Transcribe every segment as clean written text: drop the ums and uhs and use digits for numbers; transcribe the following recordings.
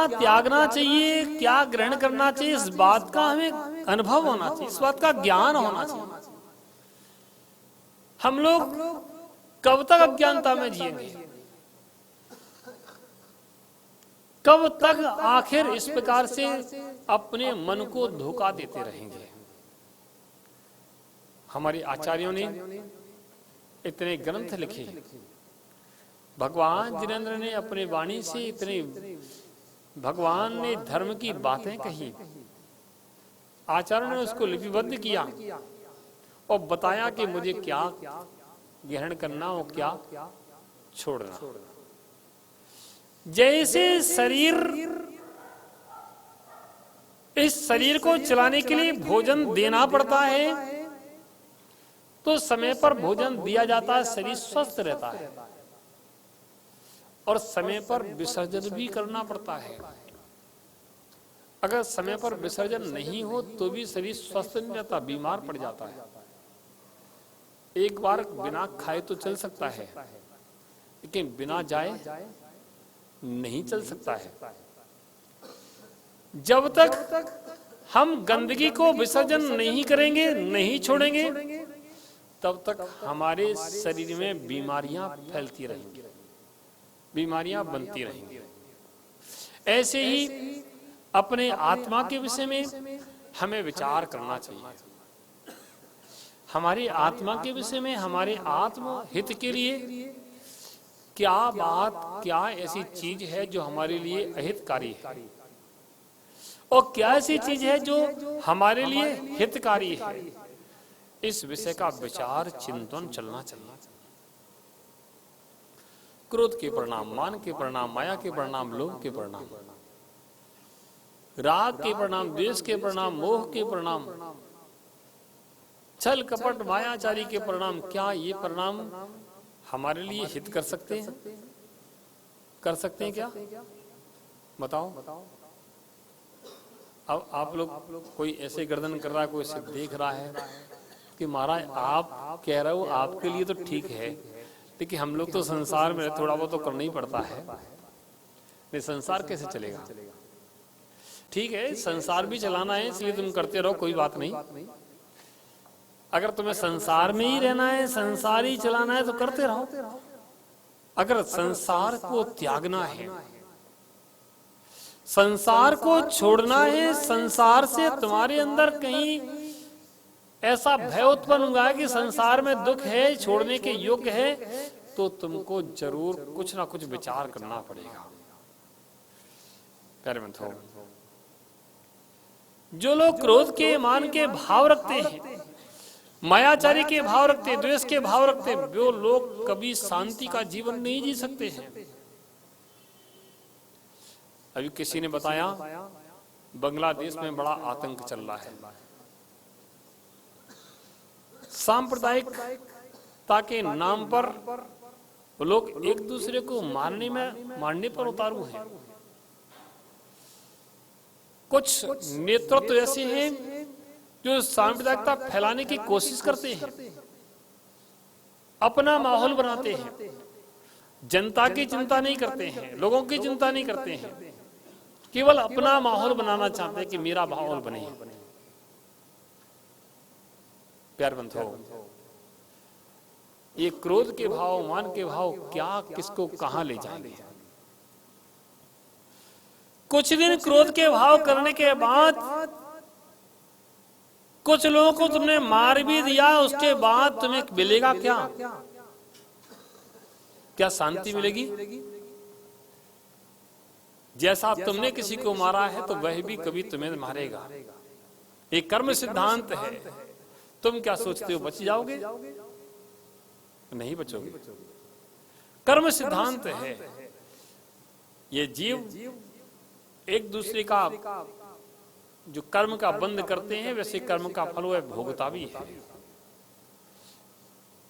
त्यागना चाहिए, क्या ग्रहण करना चाहिए, इस बात का हमें अनुभव होना चाहिए, इस बात का ज्ञान होना चाहिए। हम लोग कब तक अज्ञानता में जिएंगे? कब तक आखिर इस प्रकार से अपने मन को धोखा देते रहेंगे? हमारे आचार्यों ने इतने ग्रंथ लिखे, भगवान जिनेंद्र ने अपने वाणी से इतने, भगवान ने धर्म की बातें कही, आचार्यों ने उसको लिपिबद्ध किया और बताया कि मुझे क्या ग्रहण करना और क्या छोड़ना। जैसे शरीर, इस शरीर को चलाने के लिए भोजन देना पड़ता है, तो समय पर भोजन दिया जाता है, शरीर स्वस्थ रहता है, और समय पर विसर्जन भी करना पड़ता है। अगर समय पर विसर्जन नहीं हो तो भी शरीर स्वस्थ नहीं रहता, बीमार पड़ जाता है। एक बार बिना खाए तो चल सकता है, लेकिन बिना जाए नहीं चल सकता है। जब तक हम गंदगी को विसर्जन नहीं करेंगे, नहीं छोड़ेंगे, तब तक हमारे शरीर में बीमारियां फैलती रहेंगी, बीमारियां बनती रहेंगी। ऐसे ही अपने आत्मा के विषय में हमें विचार करना चाहिए। हमारी आत्मा के विषय में, हमारे आत्म हित के लिए क्या बात, क्या ऐसी चीज है जो हमारे लिए अहितकारी है, और क्या ऐसी चीज है जो हमारे लिए हितकारी है। इस विषय का विचार चिंतन चलना चाहिए। क्रोध के परिणाम, मान के परिणाम, माया के परिणाम, लोभ के परिणाम, राग के परिणाम, द्वेष के परिणाम, मोह के परिणाम, छल कपट मायाचारी के परिणाम, क्या ये परिणाम हमारे लिए हित कर सकते हैं? कर सकते हैं क्या? बताओ। अब आप लोग, कोई ऐसे गर्दन कर रहा है, कोई ऐसे देख रहा है कि महाराज आप कह रहे हो आपके लिए तो ठीक है, लेकिन हम लोग तो संसार में थोड़ा बहुत तो करना ही पड़ता है, नहीं संसार कैसे चलेगा? ठीक है, संसार भी चलाना है, इसलिए तुम करते रहो, कोई बात नहीं। अगर तुम्हें संसार में ही रहना है, संसार ही चलाना है, तो करते रहो। अगर संसार को त्यागना है, संसार को छोड़ना है, संसार से तुम्हारे अंदर कहीं ऐसा भय उत्पन्न हुआ है कि संसार में दुख है, छोड़ने के योग्य है, तो तुमको जरूर कुछ ना कुछ विचार करना पड़ेगा। प्यारे मित्रों, जो लोग क्रोध के, मान के भाव रखते हैं, मायाचारी के भाव रखते हैं, द्वेष के भाव रखते हैं, वो लोग कभी शांति का जीवन नहीं जी सकते हैं। अभी किसी ने बताया बांग्लादेश में बड़ा आतंक चल रहा है, सांप्रदायिकता के नाम पर लोग एक दूसरे को मारने पर उतारू हैं। कुछ नेतृत्व ऐसे हैं जो सांप्रदायिकता फैलाने की कोशिश करते हैं, अपना माहौल बनाते हैं, जनता की चिंता नहीं करते हैं, लोगों की चिंता नहीं करते हैं, केवल अपना माहौल बनाना चाहते हैं कि मेरा माहौल बने। प्यार बंधुओं, ये क्रोध के भाव, मान के भाव क्या किसको कहां ले जाएंगे? कुछ दिन क्रोध के भाव करने के बाद कुछ लोगों को तुमने मार भी दिया, उसके बाद तुम्हें मिलेगा क्या? क्या शांति मिलेगी? जैसा तुमने किसी को मारा है तो वह भी कभी तुम्हें मारेगा। एक कर्म सिद्धांत है। तुम क्या सोचते हो, बच जाओगे? नहीं बचोगे। कर्म सिद्धांत है। ये जीव एक दूसरे का जो कर्म का बंद करते हैं, वैसे कर्म का फल वह भोगता भी है।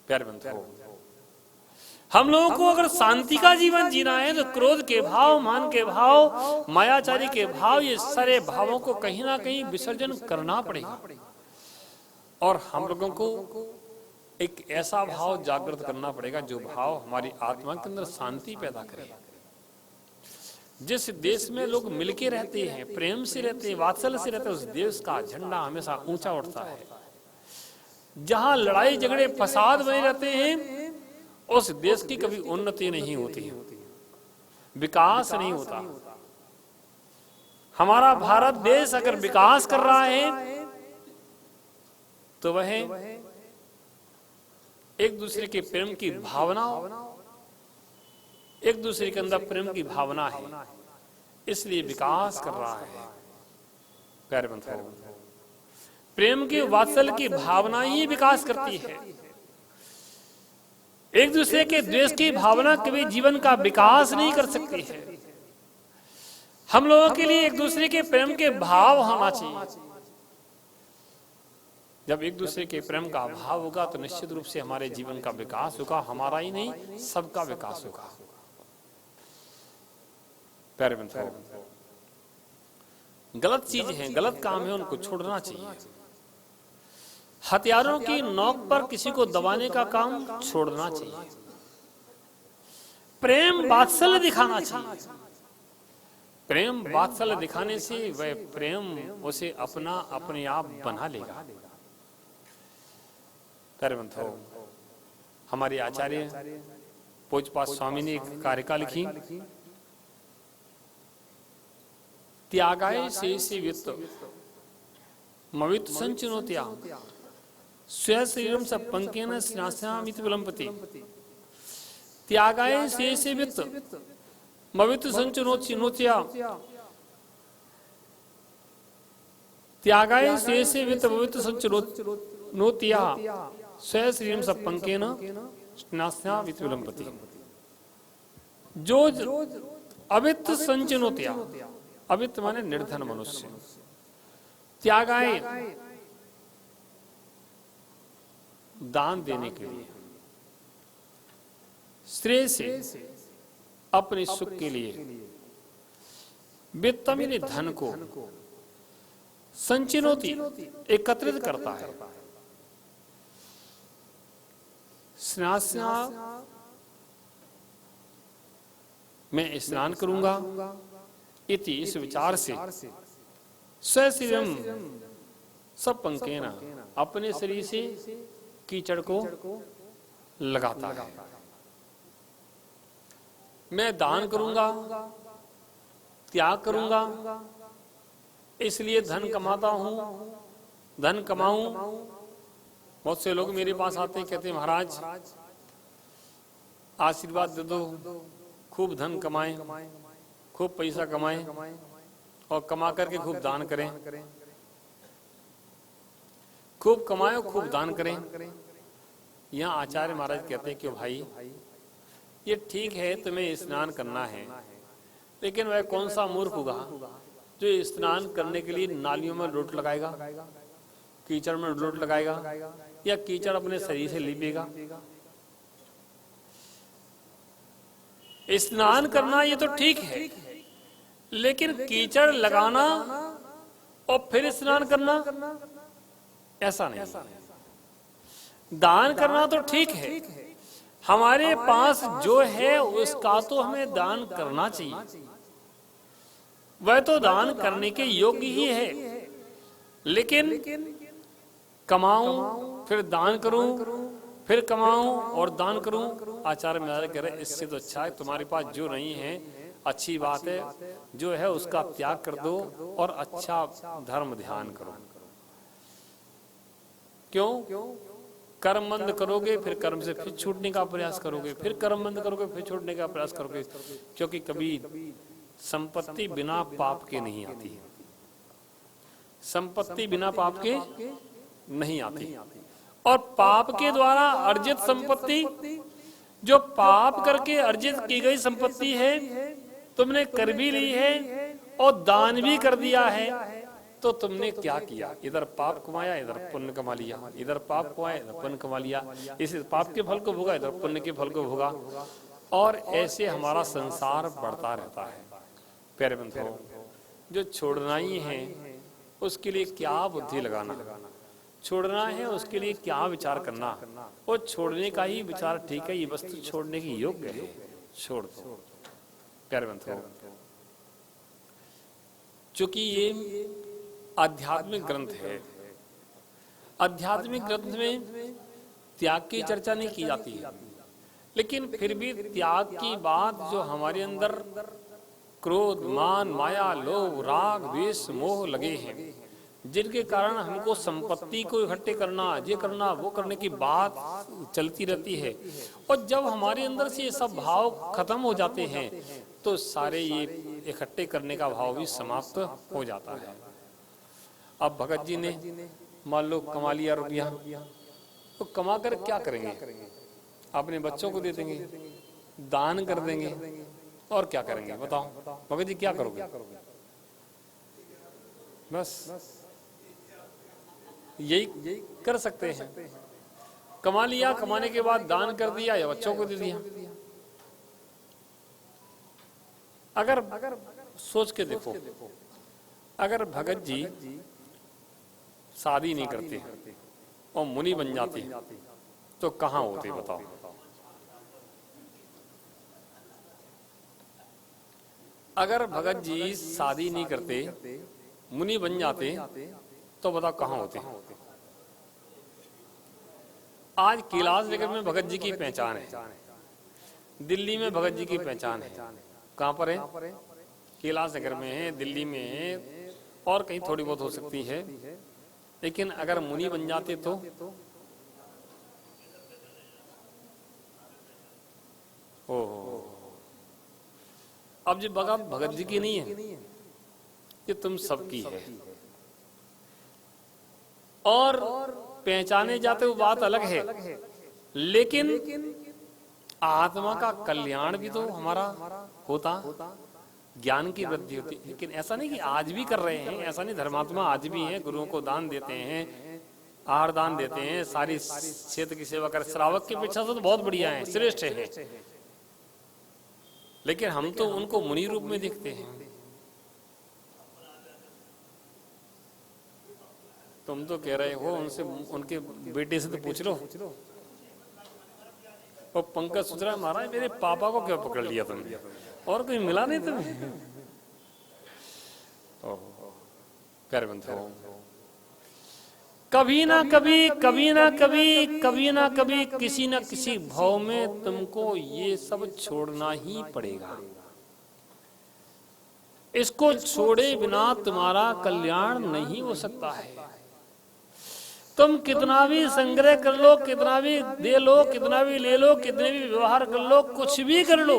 प्यारे बंधुओं, हम लोगों को अगर शांति का जीवन जीना है तो क्रोध के भाव, मान के भाव, मायाचारी के भाव, ये सारे भावों को कहीं ना कहीं विसर्जन करना पड़ेगा। और हम लोगों को एक ऐसा भाव जागृत करना पड़ेगा जो भाव हमारी आत्मा के अंदर शांति पैदा करे। जिस देश में लोग मिलके रहते हैं, प्रेम से रहते हैं, वात्सल्य से रहते हैं, उस देश का झंडा हमेशा ऊंचा उठता है। जहां लड़ाई झगड़े फसाद बने रहते हैं, उस देश की कभी उन्नति नहीं होती, विकास नहीं होता। हमारा भारत देश अगर विकास कर रहा है तो वह एक दूसरे के प्रेम की भावना, एक दूसरे के अंदर प्रेम की भावना है, इसलिए विकास कर रहा है। प्यारे बंधुओं, प्रेम की वात्सल्य की भावना ही विकास करती है। एक दूसरे के द्वेष की भावना कभी जीवन का विकास नहीं कर सकती है। हम लोगों के लिए एक दूसरे के प्रेम के भाव होना चाहिए। जब एक दूसरे के प्रेम का अभाव होगा तो निश्चित रूप से हमारे जीवन का विकास होगा, हमारा ही नहीं सबका विकास होगा। प्यारे बंधुओं, गलत चीज है, गलत काम है, उनको छोड़ना चाहिए। हथियारों की नोक पर किसी को दबाने का काम छोड़ना चाहिए। प्रेम वात्सल्य दिखाना चाहिए। प्रेम वात्सल्य दिखाने से वह प्रेम उसे अपना अपने आप बना लेगा। प्यारे बंधुओं, हमारे आचार्य पूज्यपाद स्वामी ने एक कारिका लिखी, त्यागाय शेषे वित्त मवित संचिनोत्या स्व शरीरम स पंकेन स्नास्यामिति विलंबति। त्यागाय शेषे वित्त मवित संचिनोत्या त्यागाय शेषे वित्त मवित संचिनोत्या स्व शरीरम स पंकेन स्नास्यामिति विलंबति। जो अवित्त संचिनोत्या, अवित्त माने निर्धन मनुष्य, त्यागाए दान देने के लिए, श्रेय से अपने सुख के लिए, वित्तम यानी धन को, संचिनोति एकत्रित करता है, स्नास्या मैं स्नान करूंगा, इति इस विचार से स्वशरीरम सब पंकेन अपने शरीर से कीचड़ को लगाता है। मैं दान करूंगा, त्याग करूंगा, इसलिए धन कमाता हूं, धन कमाऊं। बहुत से लोग मेरे पास आते हैं, कहते हैं महाराज आशीर्वाद दे दो, खूब धन कमाएं, खूब पैसा कमाएं और कमा करके खूब दान करें, खूब कमाएं और खूब दान करें। यहाँ आचार्य महाराज कहते हैं कि भाई ये ठीक है, तुम्हें स्नान करना है, लेकिन वह कौन सा मूर्ख होगा जो स्नान करने के लिए नालियों में लोट लगाएगा, कीचड़ में लोट लगाएगा, या कीचड़ अपने शरीर से लीपेगा। स्नान करना ये तो ठीक है, लेकिन कीचड़ लगाना और फिर स्नान करना ऐसा नहीं। दान करना तो ठीक है, हमारे पास जो है उसका तो हमें दान करना चाहिए, वह तो दान करने के योग्य ही है। लेकिन कमाऊं फिर दान करूं, फिर कमाऊं और दान करूं, आचार्य महाराज कह रहे इससे तो अच्छा है तुम्हारे पास जो नहीं है, अच्छी बात है, जो है उसका त्याग कर दो और अच्छा धर्म ध्यान करो। क्यों? कर्म बंद करोगे फिर कर्म से फिर छूटने का प्रयास करोगे, फिर कर्म बंद करोगे फिर छूटने का प्रयास करोगे, क्योंकि कभी संपत्ति बिना पाप के नहीं आती है। संपत्ति बिना पाप के नहीं आती, और पाप के द्वारा अर्जित संपत्ति, जो पाप करके अर्जित की गई संपत्ति है, तुमने कर भी ली है और दान भी कर दिया है, तो तुमने क्या किया? इधर पाप कमाया, इधर पुण्य कमा लिया, इधर पाप कमाया, इधर पुण्य कमा लिया, इस पाप के फल को भोगा, इधर पुण्य के फल को भोगा, और ऐसे हमारा संसार बढ़ता रहता है। प्यारे बंधुओं, जो छोड़ना ही है उसके लिए क्या बुद्धि लगाना, छोड़ना है उसके लिए क्या विचार करना, वो छोड़ने का ही विचार ठीक है, ये वस्तु छोड़ने की योग्य है, छोड़ दो। प्यारे बंधुओं, चूंकि ये आध्यात्मिक ग्रंथ है, आध्यात्मिक ग्रंथ में त्याग की चर्चा नहीं की जाती है, लेकिन फिर भी त्याग की बात जो हमारे अंदर क्रोध, मान, माया, लोभ, राग, द्वेष, मोह लगे हैं, जिनके कारण हमको संपत्ति को इकट्ठे करना, ये करना, वो करने की बात चलती रहती है, और जब हमारे अंदर से ये सब भाव खत्म हो जाते हैं तो सारे ये इकट्ठे करने का भाव भी समाप्त हो जाता है। अब भगत जी ने मान लो कमा लिया रुपया, तो कमा कर क्या करेंगे? अपने बच्चों को दे देंगे, दान कर देंगे, और क्या करेंगे बताओ? भगत जी क्या करोगे? बस यही कर सकते हैं। कमा लिया, कमाने के बाद दान कर दिया या बच्चों को दे दिया। अगर सोच के देखो, अगर भगत जी शादी नहीं करते और मुनि बन जाते तो कहाँ होते बताओ? अगर भगत जी शादी नहीं करते, मुनि बन जाते, तो बताओ कहाँ होते? आज कैलाश नगर में भगत जी की पहचान है, दिल्ली में भगत जी की पहचान है। कहाँ पर है? कैलाश नगर में है, दिल्ली में है, और कहीं थोड़ी बहुत हो सकती है। लेकिन अगर मुनि बन जाते तो ओहो, अब ये बात भगत जी की नहीं है, ये तुम सबकी है। और पहचाने जाते वो बात अलग है, लेकिन आत्मा का कल्याण भी तो हमारा होता, ज्ञान की वृद्धि होती। लेकिन ऐसा नहीं कि आज भी कर रहे हैं, ऐसा नहीं, धर्मात्मा आज भी हैं, गुरुओं को दान देते हैं, आहार दान देते हैं, सारी क्षेत्र की सेवा कर, श्रावक की अपेक्षा से तो बहुत बढ़िया है, श्रेष्ठ है। लेकिन हम तो उनको मुनि रूप में देखते हैं। तुम तो कह रहे हो उनसे, उनके बेटे से तो पूछ लो। और पंकज सोच रहा है महाराज मेरे पापा को क्यों पकड़ लिया तुमने, और कोई मिला नहीं तुम्हें? प्यारे बंधु, कभी ना कभी, कभी ना कभी, कभी ना कभी, किसी ना किसी भाव में तुमको ये सब छोड़ना ही पड़ेगा। इसको छोड़े बिना तुम्हारा कल्याण नहीं हो सकता है। तुम कितना भी संग्रह कर लो, कितना भी दे लो, कितना भी ले लो, कितने भी व्यवहार कर लो, कुछ भी कर लो,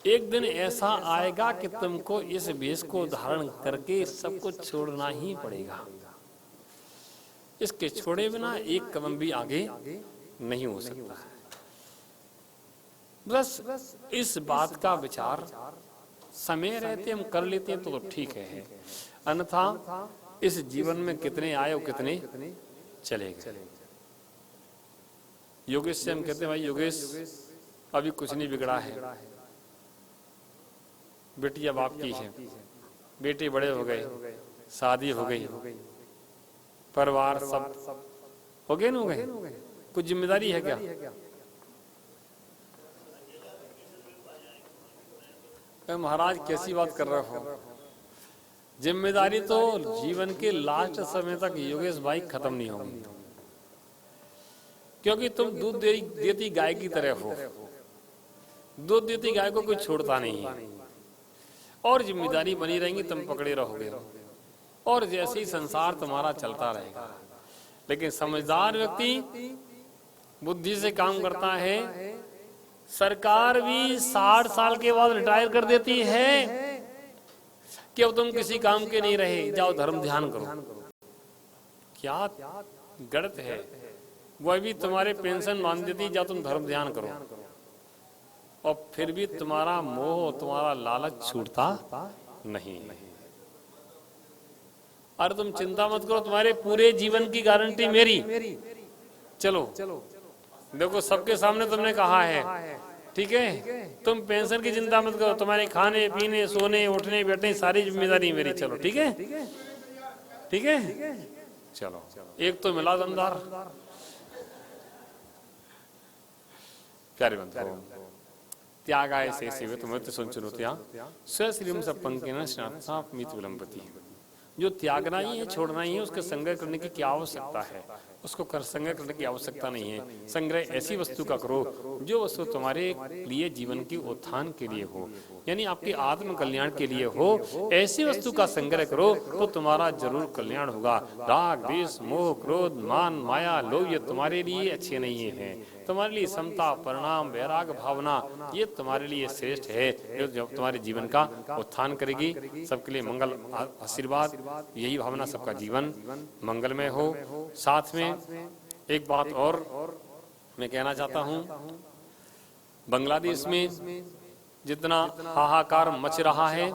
एक दिन ऐसा आएगा कि तुमको इस भेष को धारण करके सब कुछ छोड़ना ही पड़ेगा। इसके छोड़े बिना एक कदम भी आगे नहीं हो सकता है। बस इस बात का विचार समय रहते हम कर लेते हैं तो ठीक है, अन्यथा इस जीवन में कितने आए और कितने चले गए। योगेश से हम कहते हैं भाई योगेश अभी कुछ नहीं बिगड़ा है, बेटी अब आपकी है, बेटे बड़े हो गए, शादी हो गई, परिवार सब हो गए, न हो गए, कुछ जिम्मेदारी है क्या? महाराज कैसी बात कर रहे हो? जिम्मेदारी तो जीवन के लास्ट समय तक योगेश भाई खत्म नहीं होगी, क्योंकि तुम दूध देती गाय की तरह हो। दूध देती गाय को कोई छोड़ता नहीं है, और जिम्मेदारी बनी रहेंगी, तुम पकड़े रहोगे, और जैसे ही संसार तुम्हारा चलता रहेगा। लेकिन समझदार व्यक्ति बुद्धि से काम करता है। सरकार भी 60 साल के बाद रिटायर कर देती है कि अब तुम किसी काम के नहीं रहे, जाओ धर्म ध्यान करो। क्या गलत है? वह भी तुम्हारे पेंशन मान देती, जाओ तुम धर्म ध्यान करो, और फिर भी तुम्हारा मोह, तुम्हारा लालच छूटता नहीं। अरे तुम चिंता मत करो, तुम्हारे पूरे जीवन की गारंटी मेरी। चलो देखो, सबके सामने तुमने कहा है, ठीक है? तुम पेंशन की चिंता मत करो, तुम्हारे खाने पीने, सोने, उठने, बैठने सारी जिम्मेदारी मेरी। चलो ठीक है, ठीक है, चलो एक तो मिला दमदार। प्यारे बंधु, त्यागाय से सेवित मृत संचनुत्या स्वश्रीम सपंकेन स्नातसापमित विलंबति। जो त्यागना ही है, छोड़ना ही है, उसका संग्रह करने की क्या आवश्यकता है? उसको कर संग्रह करने की आवश्यकता नहीं है। संग्रह ऐसी वस्तु का करो जो वस्तु तुम्हारे लिए जीवन की उत्थान के लिए हो, यानी आपके आत्म कल्याण के लिए हो। ऐसी वस्तु का संग्रह करो तो तुम्हारा जरूर कल्याण होगा। राग, द्वेष, मोह, क्रोध, मान, माया, लोभ ये तुम्हारे लिए अच्छे नहीं है। तुम्हारे लिए समता, परिणाम, वैराग भावना ये तुम्हारे लिए श्रेष्ठ है, जो तुम्हारे जीवन का उत्थान करेगी। सबके लिए मंगल आशीर्वाद, यही भावना सबका जीवन मंगलमय हो। साथ में एक बात और मैं कहना चाहता हूं, बांग्लादेश में जितना हाहाकार मच रहा है,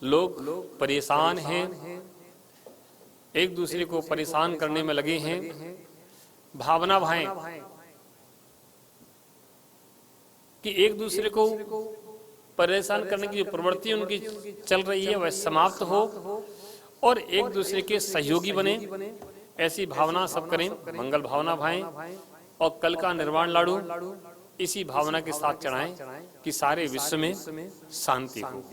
लोग परेशान हैं, एक दूसरे को परेशान करने में लगे हैं। भावना भाएं कि एक दूसरे को परेशान करने की जो प्रवृत्ति उनकी चल रही है वह समाप्त हो और एक दूसरे के सहयोगी बने, ऐसी भावना सब करें। मंगल भावना भाएं और कल का निर्वाण लाडू इसी भावना के साथ चढ़ाएं कि सारे विश्व में शांति हो,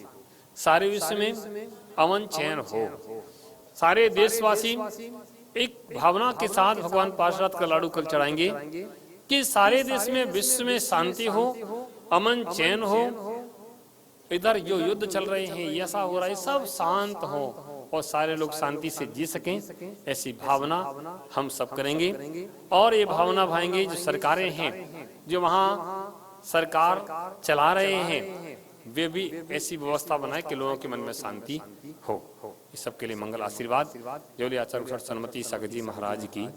सारे विश्व में अमन चैन हो। सारे देशवासी एक भावना के साथ भगवान पार्षद का लाडू कल चढ़ाएंगे कि सारे देश में विश्व में शांति हो, अमन चैन हो। इधर जो युद्ध चल रहे हैं, ऐसा हो रहा है, सब शांत हो और सारे लोग शांति से जी सकें, ऐसी भावना हम सब करेंगे। और ये भावना भाएंगे जो सरकारें हैं, जो वहाँ सरकार चला रहे हैं, वे भी ऐसी व्यवस्था बनाए कि लोगों के मन में शांति हो। इस सब के लिए मंगल आशीर्वाद। जोली आचार्य सन्मति सागर जी महाराज की।